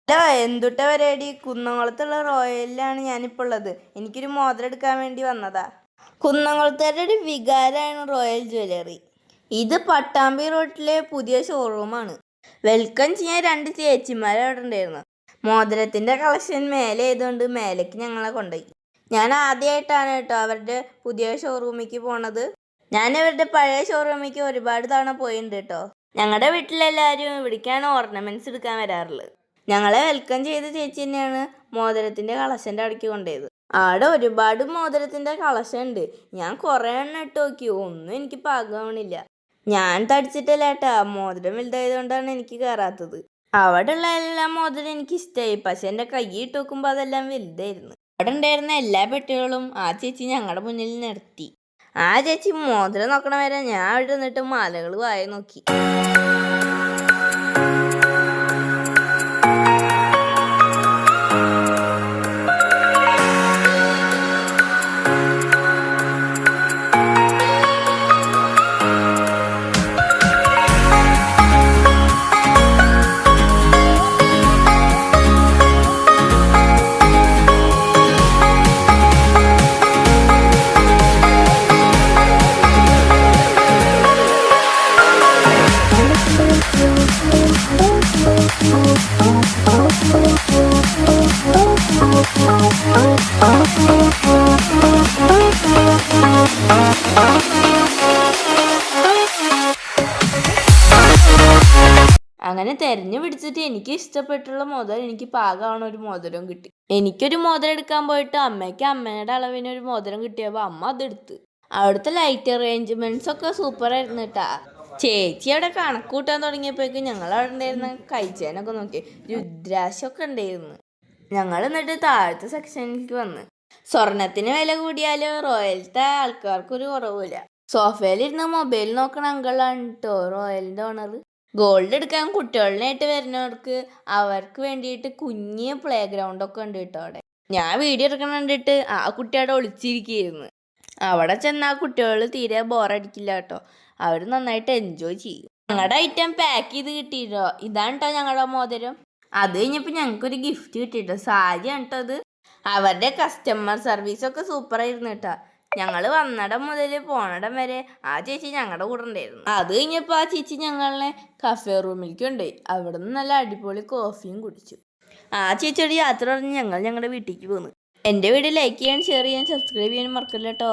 Hello, എന്തുട്ട പരിപാടി? കുന്നംകുളത്തുള്ള റോയലിലാണ് ഞാനിപ്പോൾ ഉള്ളത്. എനിക്കൊരു മോതിരം എടുക്കാൻ വേണ്ടി വന്നതാ. കുന്നംകുളത്തുകാരുടെ ഒരു വികാരമാണ് റോയൽ ജ്വല്ലറി. ഇത് പട്ടാമ്പി റോഡിലെ പുതിയ ഷോറൂമാണ്. വെൽക്കം ചെയ്യാൻ 2 ചേച്ചിമാർ അവിടെ ഉണ്ടായിരുന്നു. മോതിരത്തിൻ്റെ കളക്ഷൻ മേലെ ആയതുകൊണ്ട് മേലേക്ക് ഞങ്ങളെ കൊണ്ടുപോയി. ഞാൻ ആദ്യമായിട്ടാണ് കേട്ടോ അവരുടെ പുതിയ ഷോറൂമിലേക്ക് പോണത്. ഞാൻ അവരുടെ പഴയ ഷോറൂമിലേക്ക് ഒരുപാട് തവണ പോയിട്ടുണ്ട് കേട്ടോ. ഞങ്ങളുടെ വീട്ടിലെല്ലാവരും ഇവിടേക്കാണ് ഓർണമെൻറ്റ്സ് എടുക്കാൻ വരാറുള്ളത്. ഞങ്ങളെ വെൽക്കം ചെയ്ത ചേച്ചി തന്നെയാണ് മോതിരത്തിൻ്റെ കളക്ഷൻ്റെ അവിടേക്ക് കൊണ്ടുപോയത്. അവിടെ ഒരുപാട് മോതിരത്തിൻ്റെ കളക്ഷൻ ഉണ്ട്. ഞാൻ കുറേ എണ്ണം ഇട്ട് നോക്കി, ഒന്നും എനിക്ക് പാകമാവണില്ല. ഞാൻ തടിച്ചിട്ടല്ല ഏട്ടാ, മോതിരം വലുതായതുകൊണ്ടാണ് എനിക്ക് കയറാത്തത്. അവിടെ ഉള്ള എല്ലാ മോതിരം എനിക്ക് ഇഷ്ടമായി, പക്ഷെ എൻ്റെ കൈ ഇട്ട് നോക്കുമ്പോൾ അതെല്ലാം വലുതായിരുന്നു. അവിടെ ഉണ്ടായിരുന്ന എല്ലാ പെട്ടികളും ആ ചേച്ചി ഞങ്ങളുടെ മുന്നിൽ നിർത്തി. ആ ചേച്ചി മോതിരം നോക്കണ വരെ ഞാൻ അവിടെ നിന്നിട്ട് മാലകൾ വായി നോക്കി. അങ്ങനെ തെരഞ്ഞു പിടിച്ചിട്ട് എനിക്ക് ഇഷ്ടപ്പെട്ടുള്ള മോതിരം, എനിക്ക് പാകമാണ് ഒരു മോതിരം കിട്ടി. എനിക്കൊരു മോതിരം എടുക്കാൻ പോയിട്ട് അമ്മയ്ക്ക് അമ്മയുടെ അളവിന് ഒരു മോതിരം കിട്ടിയപ്പോൾ അമ്മ അതെടുത്ത്. അവിടുത്തെ ലൈറ്റ് അറേഞ്ച്മെന്റ്സ് ഒക്കെ സൂപ്പർ ആയിരുന്നു കേട്ടാ. ചേച്ചി അവിടെ കണക്ക് കൂട്ടാൻ തുടങ്ങിയപ്പോഴേക്കും ഞങ്ങൾ അവിടെ ഉണ്ടായിരുന്ന കഴിച്ചേനൊക്കെ നോക്കി രുദ്രാശൊക്കെ ഉണ്ടായിരുന്നു. ഞങ്ങൾ എന്നിട്ട് താഴത്തെ സെക്ഷനിലേക്ക് വന്ന്. സ്വർണത്തിന് വില കൂടിയാലും റോയലത്തെ ആൾക്കാർക്കൊരു കുറവില്ല. സോഫയിലിരുന്ന് മൊബൈൽ നോക്കണ അങ്കിളാണ് കേട്ടോ റോയലിൻ്റെ ഓണർ. ഗോൾഡ് എടുക്കാൻ കുട്ടികളിനായിട്ട് വരുന്നവർക്ക് അവർക്ക് വേണ്ടിയിട്ട് കുഞ്ഞ് പ്ലേ ഗ്രൗണ്ടൊക്കെ ഉണ്ട് കേട്ടോ അവിടെ. ഞാൻ വീഡിയോ എടുക്കണം കണ്ടിട്ട് ആ കുട്ടി അവിടെ ഒളിച്ചിരിക്കുകയായിരുന്നു. അവിടെ ചെന്ന് ആ കുട്ടികൾ തീരെ ബോറടിക്കില്ല കേട്ടോ, അവർ നന്നായിട്ട് എൻജോയ് ചെയ്യും. ഞങ്ങളുടെ ഐറ്റം പാക്ക് ചെയ്ത് കിട്ടിയിട്ടോ. ഇതാണ് കേട്ടോ ഞങ്ങളുടെ മോതിരം. അത് കഴിഞ്ഞപ്പോൾ ഞങ്ങൾക്കൊരു ഗിഫ്റ്റ് കിട്ടിയിട്ടോ, സാരിയാണ് കേട്ടോ അത്. അവരുടെ കസ്റ്റമർ സർവീസൊക്കെ സൂപ്പറായിരുന്നു കേട്ടോ. ഞങ്ങൾ വന്നിടം മുതൽ പോണിടം വരെ ആ ചേച്ചി ഞങ്ങളുടെ കൂടെ ഉണ്ടായിരുന്നു. അത് കഴിഞ്ഞപ്പോൾ ആ ചേച്ചി ഞങ്ങളെ കഫേ റൂമിലേക്ക് കൊണ്ടുപോയി. അവിടെ നിന്ന് നല്ല അടിപൊളി കോഫിയും കുടിച്ചു. ആ ചേച്ചിയോട് യാത്ര പറഞ്ഞ് ഞങ്ങൾ ഞങ്ങളുടെ വീട്ടിലേക്ക് പോന്നു. എൻ്റെ വീഡിയോ ലൈക്ക് ചെയ്യാൻ, ഷെയർ ചെയ്യാൻ, സബ്സ്ക്രൈബ് ചെയ്യാൻ മറക്കില്ല കേട്ടോ.